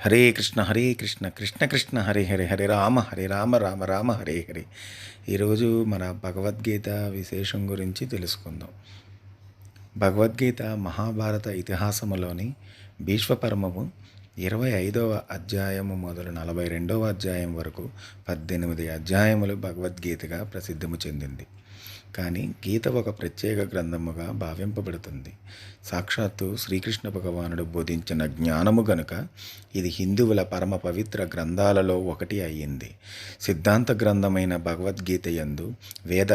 హరే కృష్ణ కృష్ణ కృష్ణ హరే హరే హరే రామ రామ రామ హరే హరే. ఈరోజు మన భగవద్గీత విశేషం గురించి తెలుసుకుందాం. భగవద్గీత మహాభారత ఇతిహాసములోని భీష్మపర్వము 25వ అధ్యాయము మొదలు 42వ అధ్యాయం వరకు 18 అధ్యాయములు భగవద్గీతగా ప్రసిద్ధము చెందింది. కానీ గీత ఒక ప్రత్యేక గ్రంథముగా భావింపబడుతుంది. సాక్షాత్తు శ్రీకృష్ణ భగవానుడు బోధించిన జ్ఞానము గనుక ఇది హిందువుల పరమ పవిత్ర గ్రంథాలలో ఒకటి అయ్యింది. సిద్ధాంత గ్రంథమైన భగవద్గీత యందు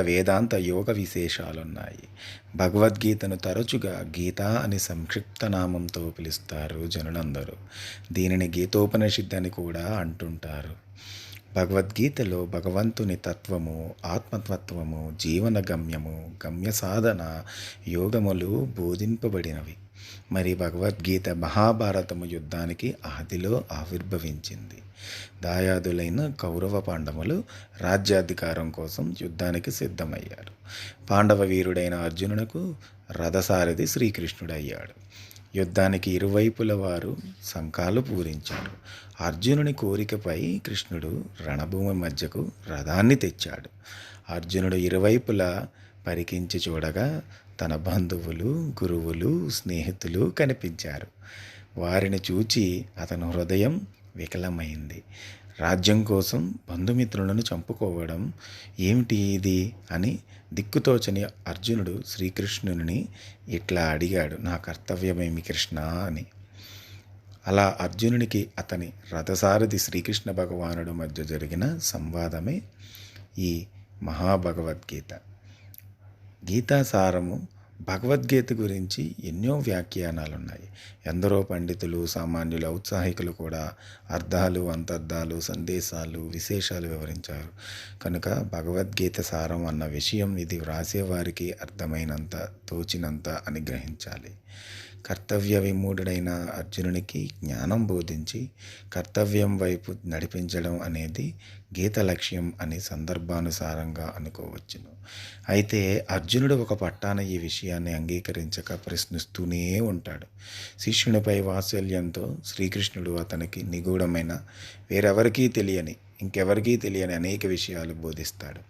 వేదాంత యోగ విశేషాలున్నాయి. భగవద్గీతను తరచుగా గీత అని సంక్షిప్త నామంతో పిలుస్తారు జనులందరూ. దీనిని గీతోపనిషత్ అని కూడా అంటుంటారు. భగవద్గీతలో భగవంతుని తత్వము, ఆత్మతత్వము, జీవన గమ్యము, గమ్య సాధన, యోగములు బోధింపబడినవి. మరి భగవద్గీత మహాభారతము యుద్ధానికి ఆదిలో ఆవిర్భవించింది. దాయాదులైన కౌరవ పాండవులు రాజ్యాధికారం కోసం యుద్ధానికి సిద్ధమయ్యారు. పాండవ వీరుడైన అర్జునునకు రథసారథి శ్రీకృష్ణుడయ్యాడు. యుద్ధానికి ఇరువైపుల వారు శంఖాలు పూరించారు. అర్జునుని కోరికపై కృష్ణుడు రణభూమి మధ్యకు రథాన్ని తెచ్చాడు. అర్జునుడు ఇరువైపులా పరికించి చూడగా తన బంధువులు, గురువులు, స్నేహితులు కనిపించారు. వారిని చూచి అతని హృదయం వికలమైంది. రాజ్యం కోసం బంధుమిత్రులను చంపుకోవడం ఏమిటి ఇది అని దిక్కుతోచని అర్జునుడు శ్రీకృష్ణుని ఇట్లా అడిగాడు, నా కర్తవ్యమేమి కృష్ణ అని. అలా అర్జునునికి అతని రథసారథి శ్రీకృష్ణ భగవానుడు మధ్య జరిగిన సంవాదమే ఈ మహాభగవద్గీత. గీతాసారము భగవద్గీత గురించి ఎన్నో వ్యాఖ్యానాలున్నాయి. ఎందరో పండితులు, సామాన్యులు, ఔత్సాహికులు కూడా అర్థాలు, అంతర్థాలు, సందేశాలు, విశేషాలు వివరించారు. కనుక భగవద్గీత సారం అన్న విషయం ఇది వ్రాసేవారికి అర్థమైనంత, తోచినంత అని గ్రహించాలి. కర్తవ్య విమూఢుడైన అర్జునునికి జ్ఞానం బోధించి కర్తవ్యం వైపు నడిపించడం అనేది గీత లక్ష్యం అని సందర్భానుసారంగా అనుకోవచ్చును. అయితే అర్జునుడు ఒక పట్టాన ఈ విషయాన్ని అంగీకరించక ప్రశ్నిస్తూనే ఉంటాడు. శిష్యునిపై వాత్సల్యంతో శ్రీకృష్ణుడు అతనికి నిగూఢమైన, ఇంకెవరికీ తెలియని అనేక విషయాలు బోధిస్తాడు.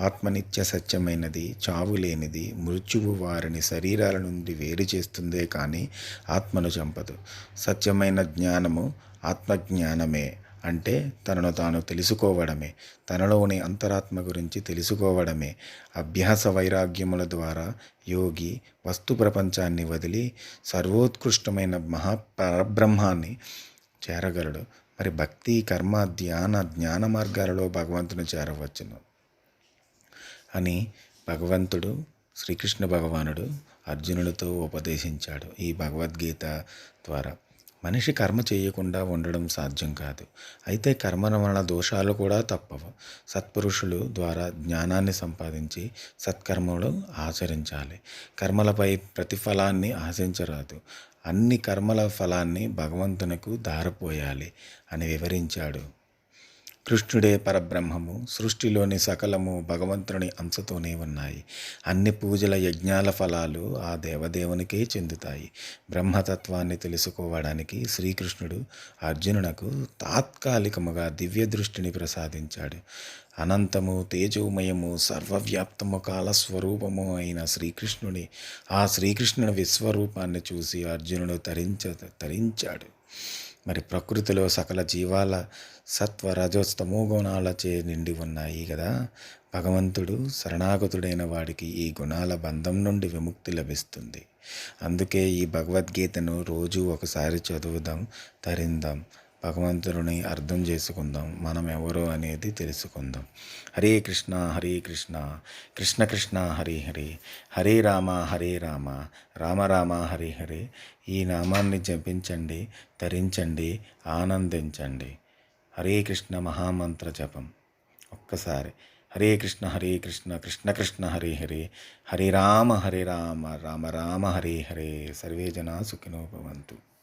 ఆత్మనిత్య సత్యమైనది, చావు లేనిది, మృత్యువు వారిని శరీరాల నుండి వేరు చేస్తుందే కానీ ఆత్మను చంపదు. సత్యమైన జ్ఞానము ఆత్మజ్ఞానమే. అంటే తనను తాను తెలుసుకోవడమే, తనలోని అంతరాత్మ గురించి తెలుసుకోవడమే. అభ్యాస వైరాగ్యముల ద్వారా యోగి వస్తు ప్రపంచాన్ని వదిలి సర్వోత్కృష్టమైన మహాపరబ్రహ్మాన్ని చేరగలడు. మరి భక్తి, కర్మ, జ్ఞాన మార్గాలలో భగవంతుని చేరవచ్చును అని భగవంతుడు శ్రీకృష్ణ భగవానుడు అర్జునుడితో ఉపదేశించాడు. ఈ భగవద్గీత ద్వారా మనిషి కర్మ చేయకుండా ఉండడం సాధ్యం కాదు. అయితే కర్మ వలన దోషాలు కూడా తప్పవు. సత్పురుషులు ద్వారా జ్ఞానాన్ని సంపాదించి సత్కర్మలు ఆచరించాలి. కర్మలపై ప్రతిఫలాన్ని ఆశించరాదు. అన్ని కర్మల ఫలాన్ని భగవంతునకు దారపోయాలి అని వివరించాడు. కృష్ణుడే పరబ్రహ్మము, సృష్టిలోని సకలము భగవంతుని అంశతోనే ఉన్నాయి. అన్ని పూజల, యజ్ఞాల ఫలాలు ఆ దేవదేవునికే చెందుతాయి. బ్రహ్మతత్వాన్ని తెలుసుకోవడానికి శ్రీకృష్ణుడు అర్జునునకు తాత్కాలికముగా దివ్య దృష్టిని ప్రసాదించాడు. అనంతము, తేజోమయము, సర్వవ్యాప్తము, కాలస్వరూపము అయిన శ్రీకృష్ణుని విశ్వరూపాన్ని చూసి అర్జునుడు తరించాడు. మరి ప్రకృతిలో సకల జీవాల సత్వ, రజస్తమో గుణాలచే నిండి ఉన్నాయి కదా. భగవంతుడు శరణాగతుడైన వాడికి ఈ గుణాల బంధం నుండి విముక్తి లభిస్తుంది. అందుకే ఈ భగవద్గీతను రోజు ఒకసారి చదువుదాం, తరిందాం, భగవంతుడిని అర్థం చేసుకుందాం, మనం ఎవరో అనేది తెలుసుకుందాం. హరే కృష్ణ కృష్ణ కృష్ణ హరే హరే, హరే రామ రామ రామ హరే హరే. ఈ నామాన్ని జపించండి, తరించండి, ఆనందించండి. హరే కృష్ణ మహామంత్ర జపం ఒక్కసారి. హరే కృష్ణ కృష్ణ కృష్ణ హరే హరే, హరే రామ రామ రామ హరే హరే. సర్వే జనా సుఖినో భవంతు.